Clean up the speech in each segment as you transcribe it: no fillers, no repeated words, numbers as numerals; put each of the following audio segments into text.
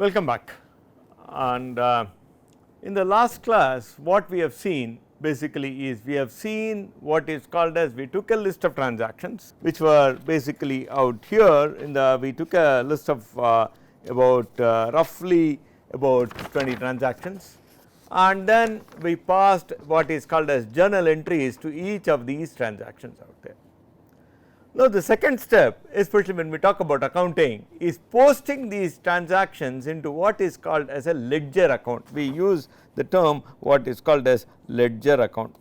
Welcome back, and in the last class what we have seen basically is we have seen what is called as, we took a list of transactions which were basically out here in the, we took a list of about roughly about 20 transactions, and then we passed what is called as journal entries to each of these transactions out there. Now, the second step, especially when we talk about accounting, is posting these transactions into what is called as a ledger account. We use the term what is called as ledger account.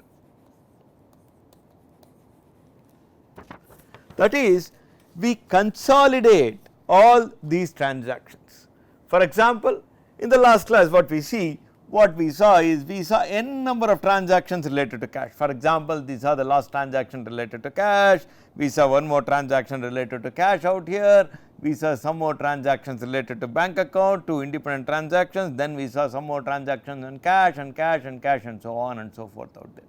That is, we consolidate all these transactions. For example, in the last class what we saw is we saw n number of transactions related to cash. For example, these are the last transaction related to cash, we saw one more transaction related to cash out here, we saw some more transactions related to bank account, two independent transactions, then we saw some more transactions on cash and cash and cash and so on and so forth out there.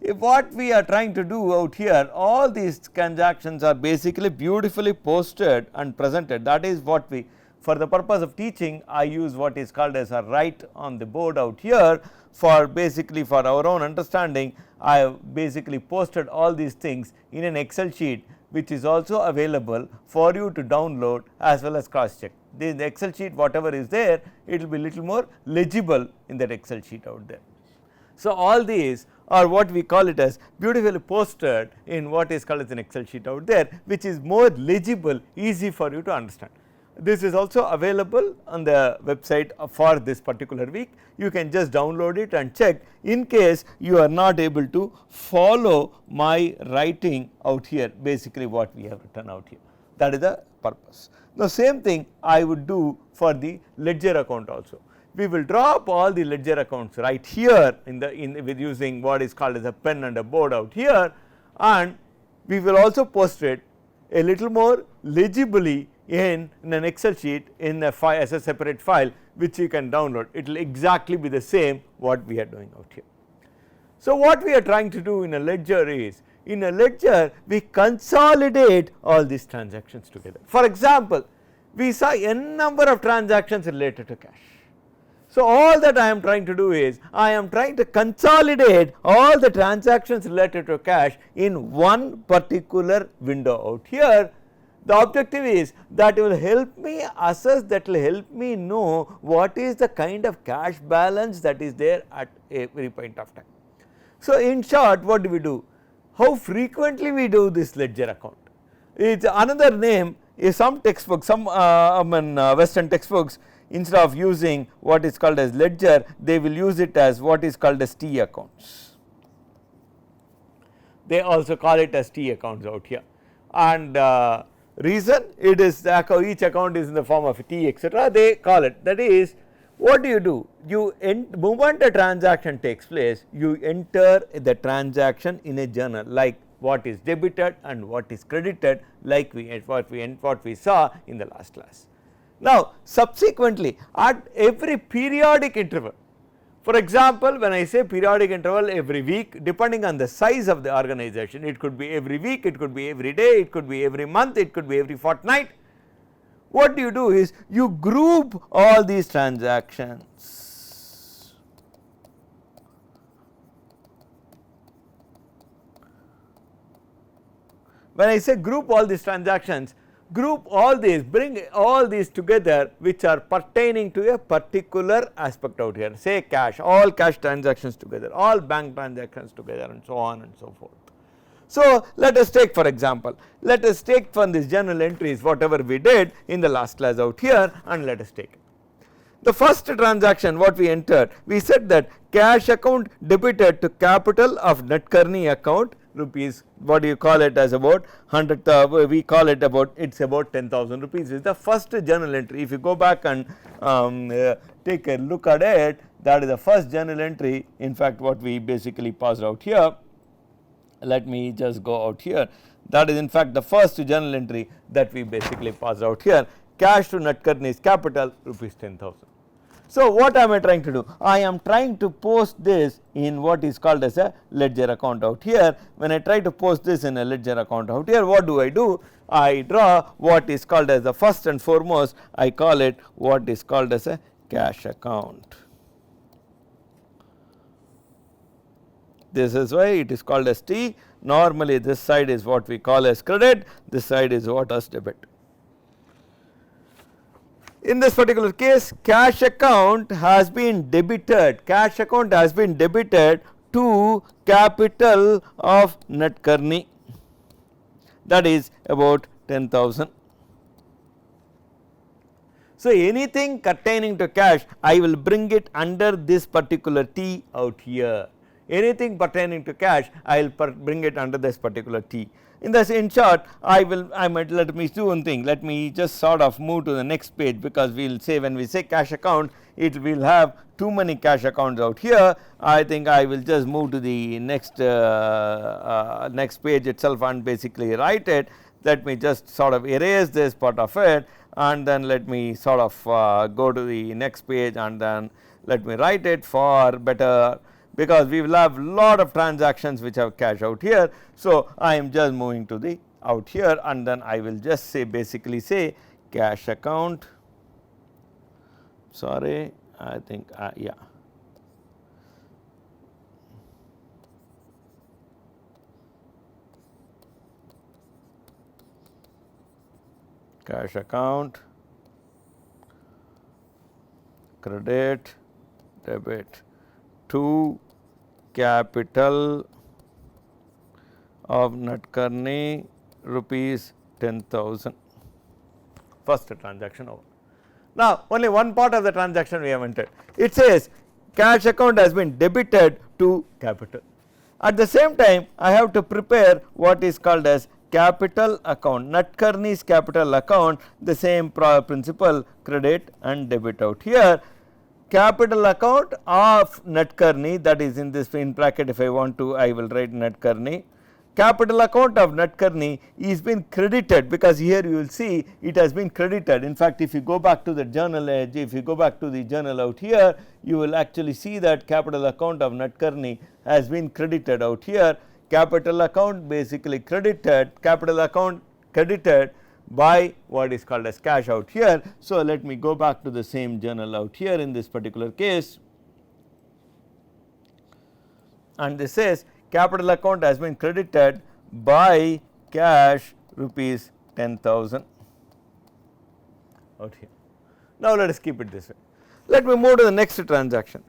If what we are trying to do out here, all these transactions are basically beautifully posted and presented. That is what we, for the purpose of teaching, I use what is called as a write on the board out here, for basically for our own understanding. I have basically posted all these things in an Excel sheet which is also available for you to download as well as cross check. The Excel sheet, whatever is there, it will be little more legible in that Excel sheet out there. So, all these are what we call it as beautifully posted in what is called as an Excel sheet out there, which is more legible, easy for you to understand. This is also available on the website for this particular week. You can just download it and check in case you are not able to follow my writing out here, basically what we have written out here, that is the purpose. Now, same thing I would do for the ledger account also. We will drop all the ledger accounts right here with using what is called as a pen and a board out here, and we will also post it a little more legibly in an Excel sheet in a file as a separate file which you can download. It will exactly be the same what we are doing out here. So, what we are trying to do in a ledger is, in a ledger we consolidate all these transactions together. For example, we saw n number of transactions related to cash. So, all that I am trying to do is, I am trying to consolidate all the transactions related to cash in one particular window out here. The objective is that it will help me assess, that will help me know what is the kind of cash balance that is there at every point of time. So, in short, what do we do? How frequently we do this ledger account? It is another name is some textbooks, some Western textbooks, instead of using what is called as ledger, they will use it as what is called as T accounts. They also call it as T accounts out here, and reason it is the each account is in the form of a T, etc. They call it, that is, what do? You moment a transaction takes place, you enter the transaction in a journal, like what is debited and what is credited, like what we saw in the last class. Now, subsequently at every periodic interval, for example, when I say periodic interval, every week, depending on the size of the organization, it could be every week, it could be every day, it could be every month, it could be every fortnight. What you do is you group all these transactions. When I say group all these transactions, group all these, bring all these together which are pertaining to a particular aspect out here, say cash, all cash transactions together, all bank transactions together, and so on and so forth. So, let us take, for example, let us take from these journal entries whatever we did in the last class out here, and let us take it. The first transaction what we entered, we said that cash account debited to capital of Netkarni account rupees, what do you call it as, about 100, we call it about, it is about 10,000 rupees is the first journal entry. If you go back and take a look at it, that is the first journal entry, in fact what we basically passed out here. Let me just go out here, that is in fact the first journal entry that we basically passed out here, cash to Netkarni's capital rupees 10,000. So, what am I trying to do? I am trying to post this in what is called as a ledger account out here. When I try to post this in a ledger account out here, what do? I draw what is called as the first and foremost, I call it what is called as a cash account. This is why it is called as T. Normally, this side is what we call as credit, this side is what as debit. In this particular case, cash account has been debited, to capital of Nadkarni, that is about 10,000. So, anything pertaining to cash, I will bring it under this particular T out here. Anything pertaining to cash, I will bring it under this particular T. In short, I might let me do one thing, let me just sort of move to the next page, because we will say when we say cash account, it will have too many cash accounts out here. I think I will just move to the next page itself and basically write it. Let me just sort of erase this part of it, and then let me sort of go to the next page, and then let me write it for better, because we will have lot of transactions which have cash out here. So, I am just moving to the out here, and then I will just say basically say cash account, sorry I think yeah, cash account, credit, debit to capital of Nadkarni rupees 10,000, first transaction over. Now, only one part of the transaction we have entered. It says cash account has been debited to capital. At the same time, I have to prepare what is called as capital account, Nadkarni's capital account, the same principle, credit and debit out here. Capital account of Nadkarni, that is in this in bracket, if I want to I will write Nadkarni. Capital account of Nadkarni is been credited, because here you will see it has been credited. In fact, if you go back to the journal out here, you will actually see that capital account of Nadkarni has been credited out here. Capital account basically credited, capital account credited by what is called as cash out here. So, let me go back to the same journal out here in this particular case, and this says capital account has been credited by cash rupees 10,000 out here. Now, let us keep it this way. Let me move to the next transaction.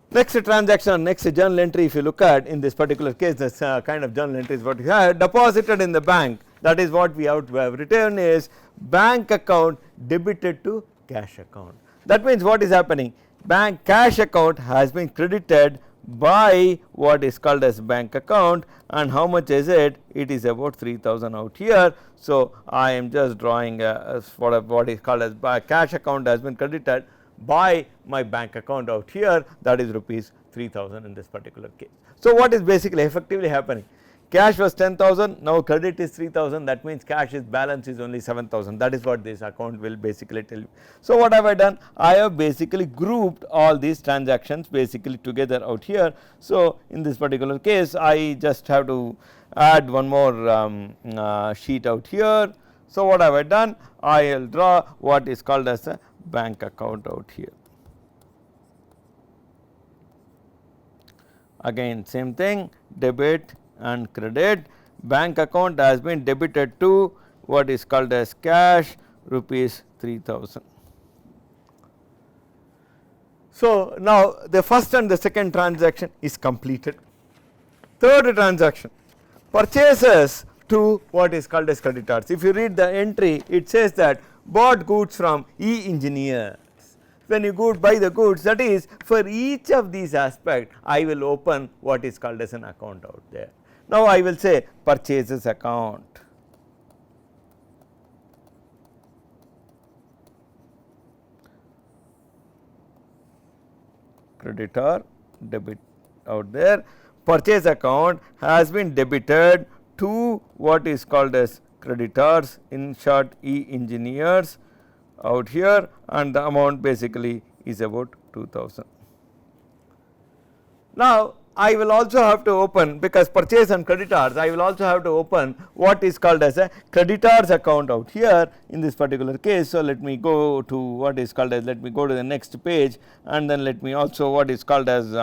Next transaction, next journal entry, if you look at in this particular case, this kind of journal entry is what we have deposited in the bank. That is what we have written is bank account debited to cash account. That means what is happening? Bank cash account has been credited by what is called as bank account, and how much is it? It is about 3,000 out here. So, I am just drawing what is called as cash account has been credited by my bank account out here, that is rupees 3,000 in this particular case. So, what is basically effectively happening? Cash was 10,000, now credit is 3,000, that means cash is balance is only 7,000, that is what this account will basically tell you. So, what have I done? I have basically grouped all these transactions basically together out here. So, in this particular case, I just have to add one more sheet out here. So, what have I done? I will draw what is called as a bank account out here. Again same thing, debit and credit. Bank account has been debited to what is called as cash rupees 3,000. So, now the first and the second transaction is completed. Third transaction, purchases to what is called as creditors. If you read the entry, it says that bought goods from E engineers. When you go buy the goods, that is for each of these aspects I will open what is called as an account out there. Now, I will say purchases account, creditor debit out there, purchase account has been debited to what is called as creditors, in short E engineers, out here and the amount basically is about 2000. Now, I will also have to open, because purchase and creditors, I will also have to open what is called as a creditors account out here in this particular case. So, let me go to what is called as, let me go to the next page and then let me also what is called as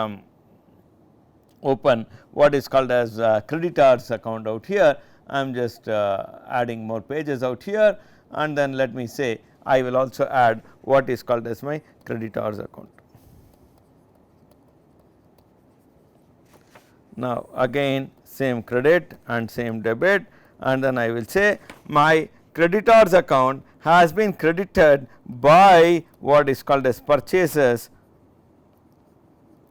open what is called as creditors account out here. I am just adding more pages out here and then let me say I will also add what is called as my creditors account. Now, again same credit and same debit and then I will say my creditors account has been credited by what is called as purchases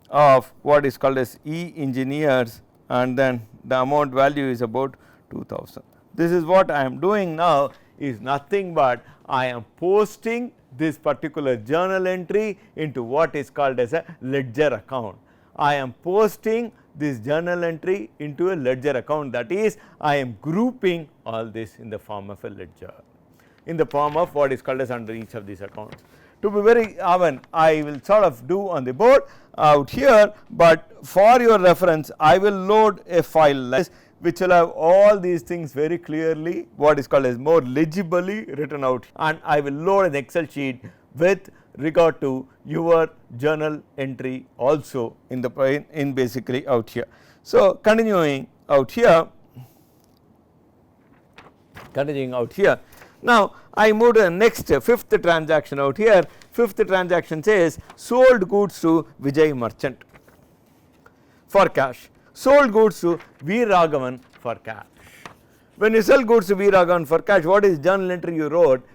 of what is called as E engineers and then the amount value is about 2000. This is what I am doing now is nothing but I am posting this particular journal entry into what is called as a ledger account. I am posting this journal entry into a ledger account, that is I am grouping all this in the form of a ledger, in the form of what is called as under each of these accounts. To be very I will sort of do on the board out here, but for your reference I will load a file like this which will have all these things very clearly what is called as more legibly written out, and I will load an Excel sheet with regard to your journal entry also in the in basically out here. So, continuing out here, now I move to the next fifth transaction out here. Fifth transaction says sold goods to Vijay merchant for cash, sold goods to V Raghavan for cash. When you sell goods to V Raghavan for cash, what is journal entry you wrote?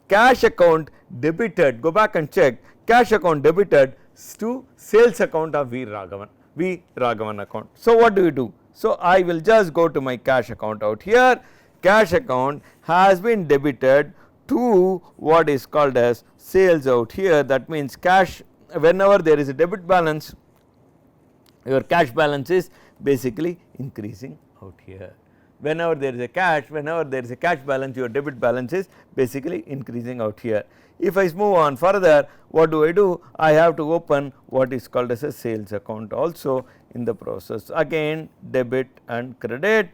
Cash account debited, go back and check, cash account debited to sales account of V Raghavan account. So, what do you do? So, I will just go to my cash account out here. Cash account has been debited to what is called as sales out here. That means cash, whenever there is a debit balance, your cash balance is basically increasing out here. Whenever there is a cash balance, your debit balance is basically increasing out here. If I move on further, what do? I have to open what is called as a sales account also in the process. Again debit and credit.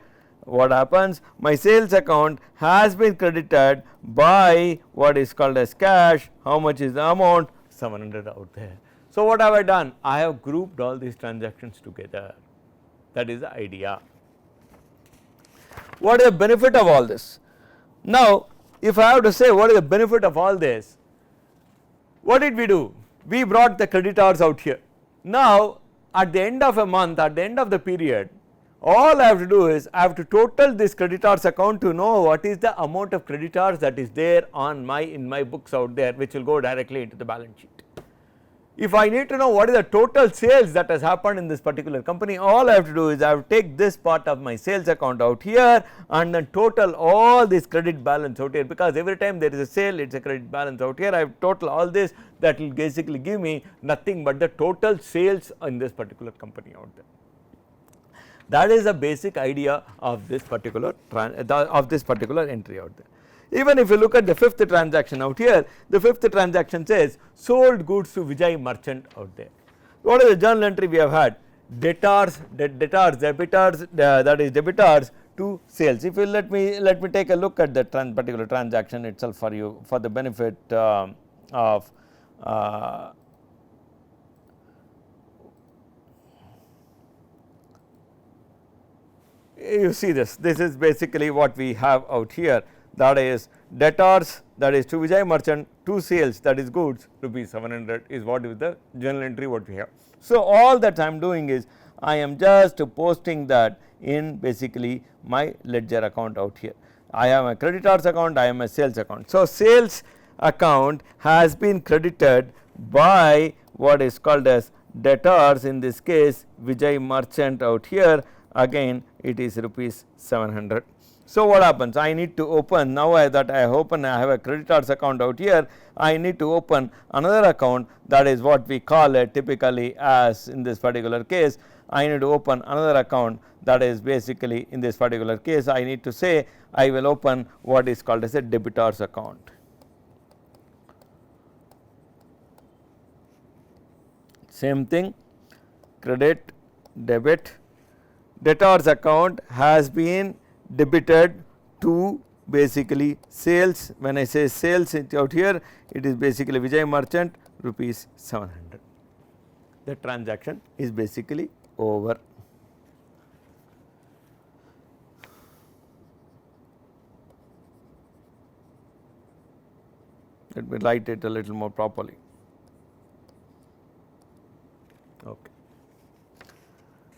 What happens? My sales account has been credited by what is called as cash. How much is the amount? 700 out there. So, what have I done? I have grouped all these transactions together. That is the idea. What is the benefit of all this? Now, if I have to say what is the benefit of all this, what did we do? We brought the creditors out here. Now, at the end of a month, at the end of the period, all I have to do is I have to total this creditors account to know what is the amount of creditors that is there on in my books out there, which will go directly into the balance sheet. If I need to know what is the total sales that has happened in this particular company, all I have to do is I have to take this part of my sales account out here and then total all this credit balance out here, because every time there is a sale it is a credit balance out here. I have total all this, that will basically give me nothing but the total sales in this particular company out there. That is the basic idea of this particular entry out there. Even if you look at the fifth transaction out here, the fifth transaction says sold goods to Vijay merchant out there. What is the journal entry we have had? Debitors, that is debitors to sales. If you let me take a look at the particular transaction itself for you, for the benefit of you see this is basically what we have out here, that is debtors, that is to Vijay merchant, to sales, that is goods, rupees 700 is what is the journal entry what we have. So, all that I am doing is I am just posting that in basically my ledger account out here. I have a creditors account, I am a sales account. So, sales account has been credited by what is called as debtors, in this case Vijay merchant out here, again it is rupees 700. So, what happens? I need to open, now that I have a creditors account out here, I need to open another account, that is what we call it typically as in this particular case. I need to open another account, that is basically in this particular case I need to say I will open what is called as a debitors account. same thing, credit, debit, debtors account has been debited to basically sales. When I say sales out here, it is basically Vijay Merchant rupees 700. The transaction is basically over. Let me write it a little more properly. Okay.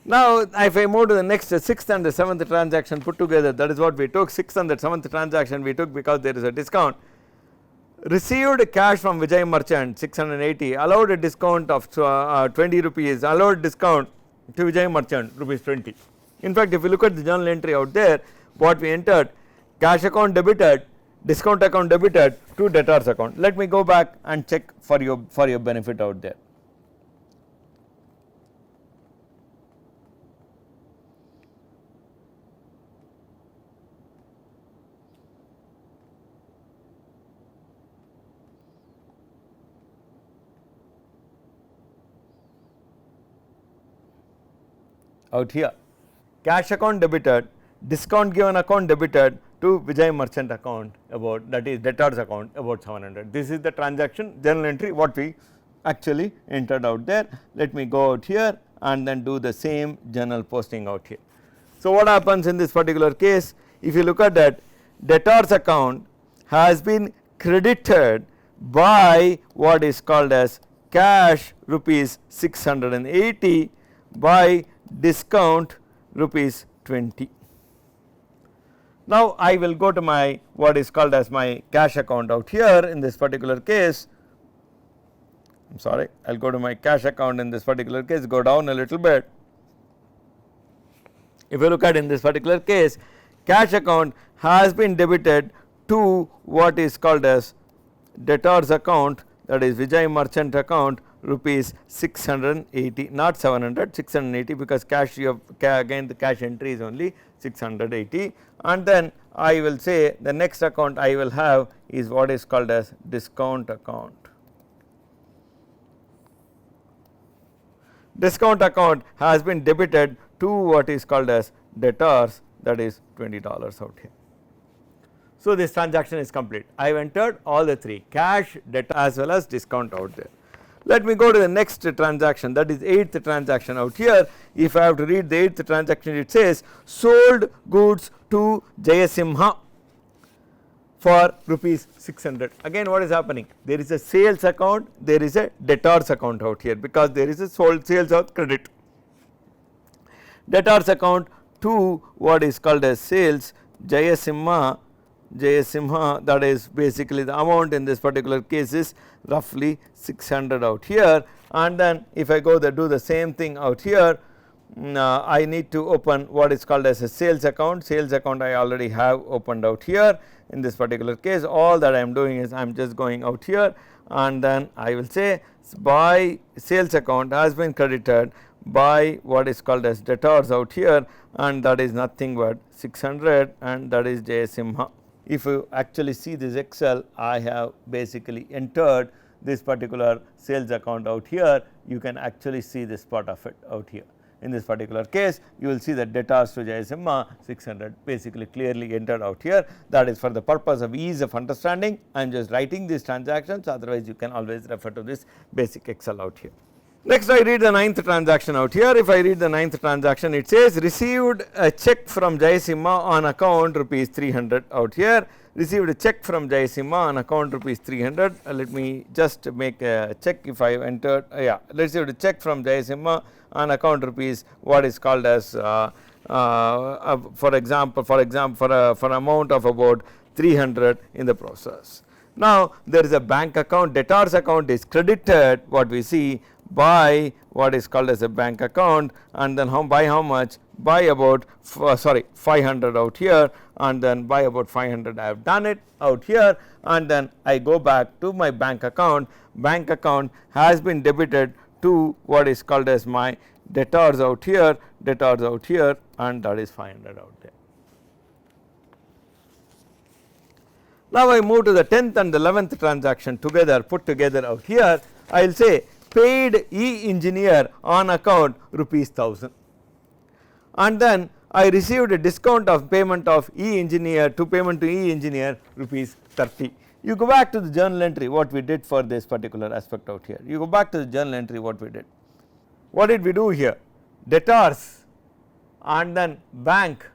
Now, if I move to the next 6th and the 7th transaction put together, that is what we took. 6th and the 7th transaction we took because there is a discount. Received cash from Vijay Merchant 680, allowed a discount of 20 rupees, allowed discount to Vijay Merchant rupees 20. In fact, if you look at the journal entry out there, what we entered, cash account debited, discount account debited to debtors account. Let me go back and check for your benefit out there. Out here, cash account debited, discount given account debited to Vijay Merchant account about, that is debtors account about 700. This is the transaction journal entry what we actually entered out there. Let me go out here and then do the same journal posting out here. So, what happens in this particular case, if you look at that, debtors account has been credited by what is called as cash rupees 680 by discount rupees 20. Now, I will go to my what is called as my cash account out here in this particular case. I am sorry, I will go to my cash account in this particular case, go down a little bit. If you look at in this particular case, cash account has been debited to what is called as debtors account, that is Vijay Merchant account rupees 680, not 700, 680, because cash you have again the cash entry is only 680, and then I will say the next account I will have is what is called as discount account. Discount account has been debited to what is called as debtors, that is $20 out here. So, this transaction is complete. I have entered all the three, cash, debt as well as discount out there. Let me go to the next transaction, that is 8th transaction out here. If I have to read the 8th transaction, it says sold goods to Jayasimha for rupees 600. Again, what is happening? There is a sales account, there is a debtors account out here, because there is a sold sales of credit. Debtors account to what is called as sales Jayasimha, that is basically the amount in this particular case is roughly 600 out here, and then if I go there do the same thing out here, I need to open what is called as a sales account. Sales account I already have opened out here. In this particular case, all that I am doing is I am just going out here, and then I will say by sales account has been credited by what is called as debtors out here, and that is nothing but 600, and that is Jayasimha. If you actually see this Excel, I have basically entered this particular sales account out here. You can actually see this part of it out here. In this particular case, you will see that debtors to Jayasimha 600 basically clearly entered out here. That is for the purpose of ease of understanding. I am just writing these transactions, otherwise you can always refer to this basic Excel out here. Next, I read the 9th transaction out here. If I read the 9th transaction, it says received a check from Jayasimha on account rupees 300 out here. Received a check from Jayasimha on account rupees 300. Let me just make a check if I entered. Received a check from Jayasimha on account rupees what is called as for example for an amount of about 300 in the process. Now, there is a bank account, debtors account is credited, what we see, by what is called as a bank account, and then by how much, by about 500 out here, and then by about 500 I have done it out here, and then I go back to my bank account has been debited to what is called as my debtors out here, and that is 500 out there. Now, I move to the 10th and the 11th transaction together, put together out here. I will say paid E engineer on account rupees 1000, and then I received a discount of payment of E engineer to payment to E engineer rupees 30. You go back to the journal entry what we did for this particular aspect out here. You go back to the journal entry what we did. What did we do here? Debtors and then bank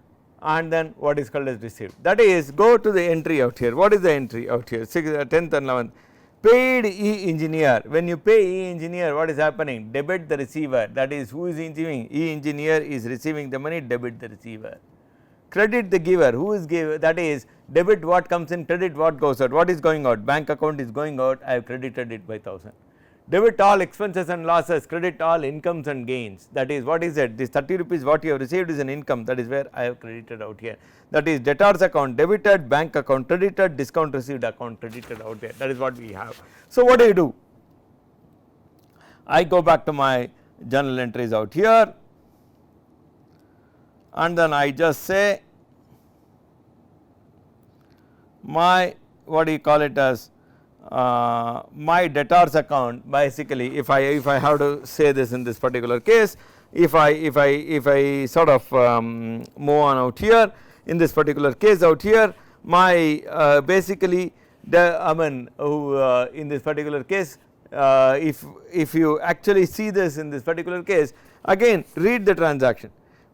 and then what is called as received. That is, go to the entry out here. What is the entry out here? 10th and 11th. Paid E engineer. When you pay E engineer, what is happening? Debit the receiver. That is, who is receiving? E engineer is receiving the money, debit the receiver. Credit the giver. Who is giver? That is, debit what comes in, credit what goes out. What is going out? Bank account is going out, I have credited it by 1000. Debit all expenses and losses, credit all incomes and gains. That is, what is it? This 30 rupees what you have received is an income, that is where I have credited out here. That is, debtors account debited, bank account credited, discount received account credited out there. That is what we have. So, what do? I go back to my journal entries out here, and then I just say my, what do you call it as, my debtors account. Basically, if I have to say this in this particular case, if I sort of move on out here in this particular case out here, my basically in this particular case, if you actually see this in this particular case, again read the transaction.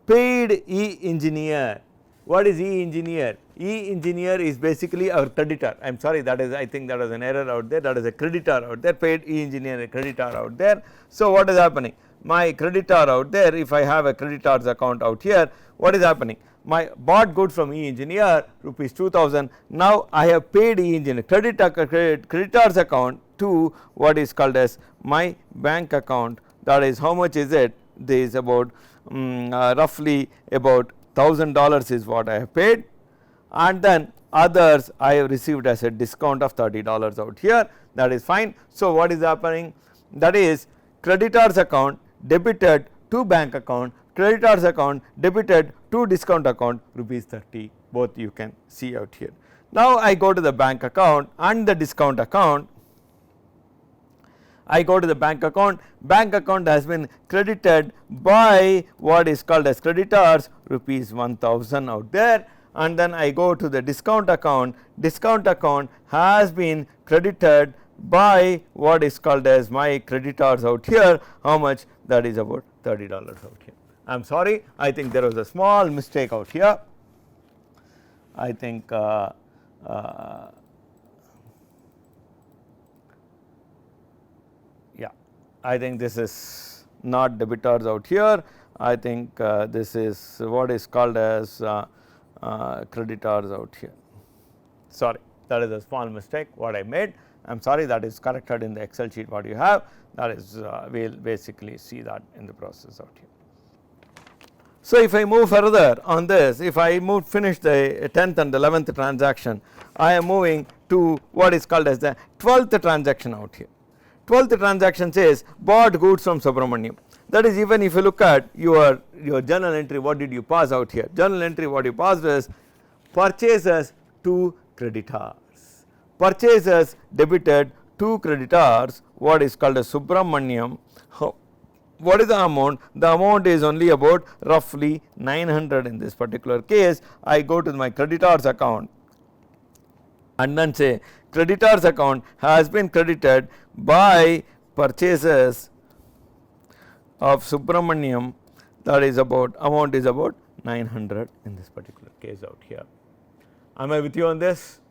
Paid E engineer. What is E engineer? E engineer is basically our creditor. I am sorry, that is, I think that was an error out there, that is a creditor out there, paid E engineer, a creditor out there. So, what is happening? My creditor out there, if I have a creditor's account out here, what is happening? My bought goods from E engineer rupees 2000, now I have paid E engineer, creditor's account to what is called as my bank account. That is, how much is it? This is about roughly about $1000 is what I have paid, and then others I have received as a discount of $30 out here, that is fine. So, what is happening? That is, creditors account debited to bank account, creditors account debited to discount account rupees 30, both you can see out here. Now, I go to the bank account and the discount account. I go to the bank account has been credited by what is called as creditors rupees 1000 out there, and then I go to the discount account has been credited by what is called as my creditors out here, how much? That is about $30 out here. I am sorry, I think there was a small mistake out here. I think I think this is not debitors out here. I think this is what is called as creditors out here. Sorry, that is a small mistake what I made. I am sorry, that is corrected in the Excel sheet what you have. That is we will basically see that in the process out here. So, if I move further on this, if I finish the 10th and 11th transaction, I am moving to what is called as the 12th transaction out here. 12th transaction says bought goods from Subramaniam. That is, even if you look at your journal entry, what did you pass out here? Journal entry what you passed is purchases to creditors, purchases debited to creditors, what is called as Subramaniam. What is the amount? The amount is only about roughly 900 in this particular case. I go to my creditors account and then say creditors account has been credited by purchases of Subramaniam, that is about amount is about 900 in this particular case out here. Am I with you on this?